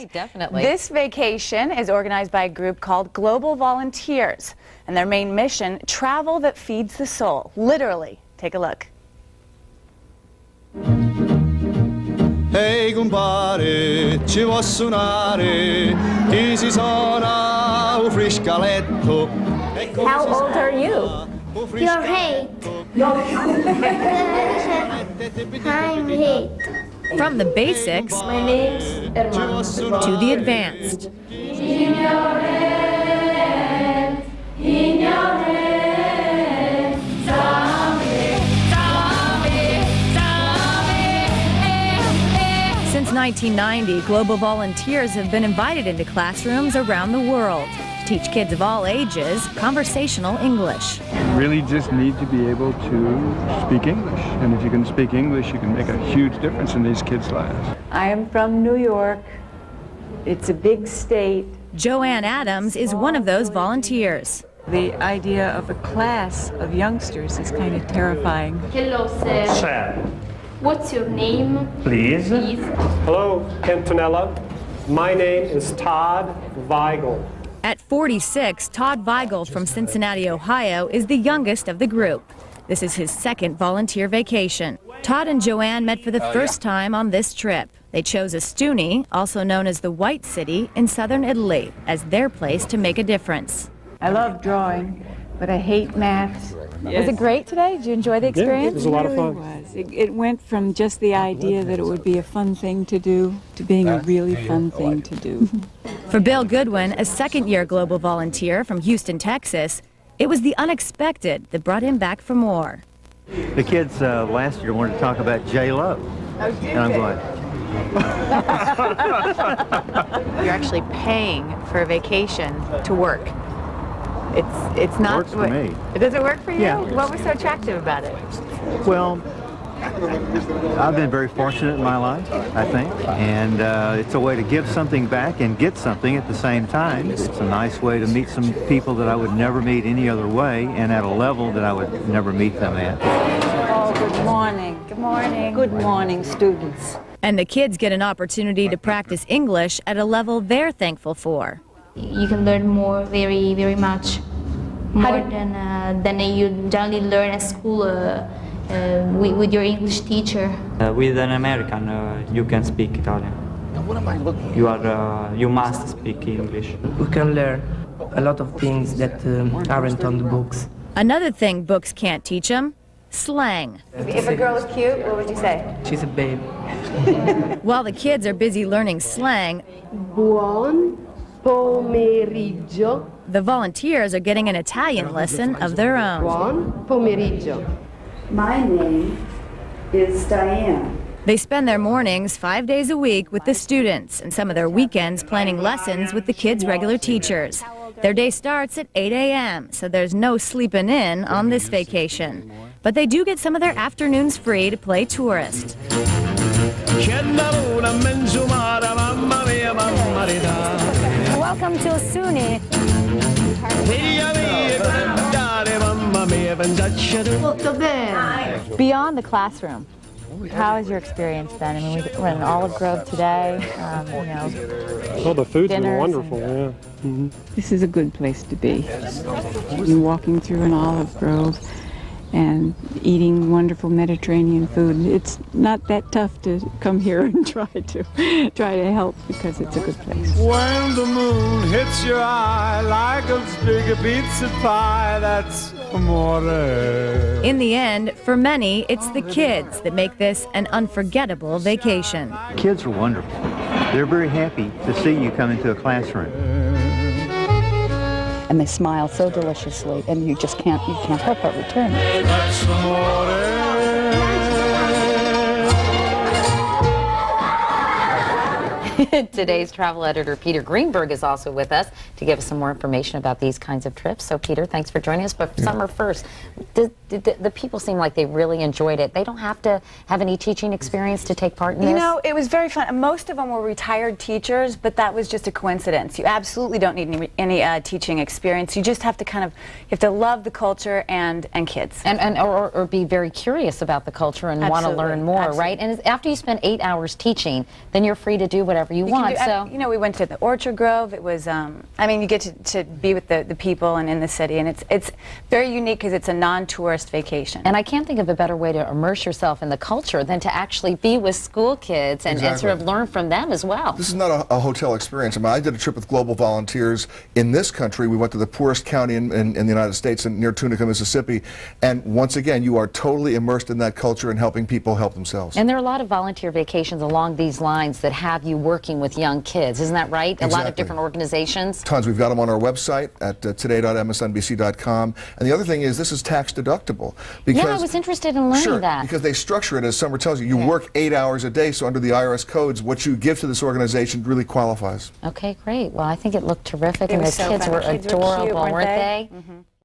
Right, definitely. This vacation is organized by a group called Global Volunteers, and their main mission, travel that feeds the soul. Literally. Take a look. Ehi compare, ci vuoi suonare, ti si suona un friscaletto. How old are you? You're 8. I'm 8. From the basics My name's Herman. to the advanced. In your hand, in your hand, zombie, zombie, zombie. Since 1990, Global Volunteers have been invited into classrooms around the world to teach kids of all ages conversational English. You really just need to be able to speak English. And if you can speak English, you can make a huge difference in these kids' lives. I am from New York. It's a big state. Joanne Adams is one of those volunteers. The idea of a class of youngsters is kind of terrifying. Hello, sir. Sir, What's your name? please. Please. Hello, Antonella. My name is Todd Weigel. At 46, Todd Weigel from Cincinnati, Ohio, is the youngest of the group. This is his second volunteer vacation. Todd and Joanne met for the first time on this trip. They chose Ostuni, also known as the White City, in southern Italy, as their place to make a difference. I love drawing, but I hate maths. Was it great today? Did you enjoy the experience? It was a lot of It really fun. was. It went from just the idea that it would be a fun thing to do to being a really fun thing to do. For Bill Goodwin, a second-year global volunteer from Houston, Texas, it was the unexpected that brought him back for more. The kids last year wanted to talk about J-Lo, and I'm going, You're actually paying for a vacation to work. It's not. Works for me. Does it work for you? Yeah. What was so attractive about it? well, I've been very fortunate in my life, I think, and it's a way to give something back and get something at the same time. It's a nice way to meet some people that I would never meet any other way, and at a level that I would never meet them at. Oh, good morning. Good morning. Good morning, students. And the kids get an opportunity to practice English at a level they're thankful for. You can learn more, very, very much more than you generally learn at school with your English teacher. With an American, you can speak Italian. You must speak English. We can learn a lot of things that aren't on the books. Another thing books can't teach them, slang. If a girl is cute, what would you say? She's a babe. While the kids are busy learning slang, Buon pomeriggio. the volunteers are getting an Italian lesson of their own. Buon pomeriggio. My name is Diane. They spend their mornings 5 days a week with the students and some of their weekends planning lessons with the kids' regular teachers. Their day starts at 8 a.m., so there's no sleeping in on this vacation. But they do get some of their afternoons free to play tourist. Welcome to Ostuni. Molto bene. Beyond the classroom, how has your experience been? I mean, we're in Olive Grove today. Oh, the food's been Dinners wonderful, yeah. This is a good place to be. You're walking through an olive grove and eating wonderful Mediterranean food. It's not that tough to come here and try to help because it's a good place. When the moon hits your eye like a big pizza pie, that's amore. In the end, for many, it's the kids that make this an unforgettable vacation. Kids are wonderful. They're very happy to see you come into a classroom. And they smile so deliciously, and you can't help but return. That's amore. Today's travel editor, Peter Greenberg, is also with us to give us some more information about these kinds of trips. So, Peter, thanks for joining us. But summer first, the people seem like they really enjoyed it. They don't have to have any teaching experience to take part in this? You know, it was very fun. Most of them were retired teachers, but that was just a coincidence. You absolutely don't need any teaching experience. You just have to you have to love the culture and kids. Or be very curious about the culture and want to learn more, right? And after you spend 8 hours teaching, then you're free to do whatever you you can want. do- So you know, we went to the Orchard Grove. It was, I mean, you get to be with the people and in the city, and it's very unique because it's a non-tourist vacation. And I can't think of a better way to immerse yourself in the culture than to actually be with school kids and sort of learn from them as well. This is not a hotel experience. I mean, I did a trip with Global Volunteers in this country. We went to the poorest county in the United States, near Tunica, Mississippi. And once again, you are totally immersed in that culture and helping people help themselves. And there are a lot of volunteer vacations along these lines that have you working with young kids. Isn't that right? Exactly. A lot of different organizations. Tons. We've got them on our website at today.msnbc.com. And the other thing is, this is tax deductible. Because, Yeah, I was interested in learning sure, that. because they structure it, as Summer tells you, you work 8 hours a day, so under the IRS codes, what you give to this organization really qualifies. Okay, great. Well, I think it looked terrific, It and the was so kids fun. were The kids were cute, adorable, weren't weren't they? they? Mhm.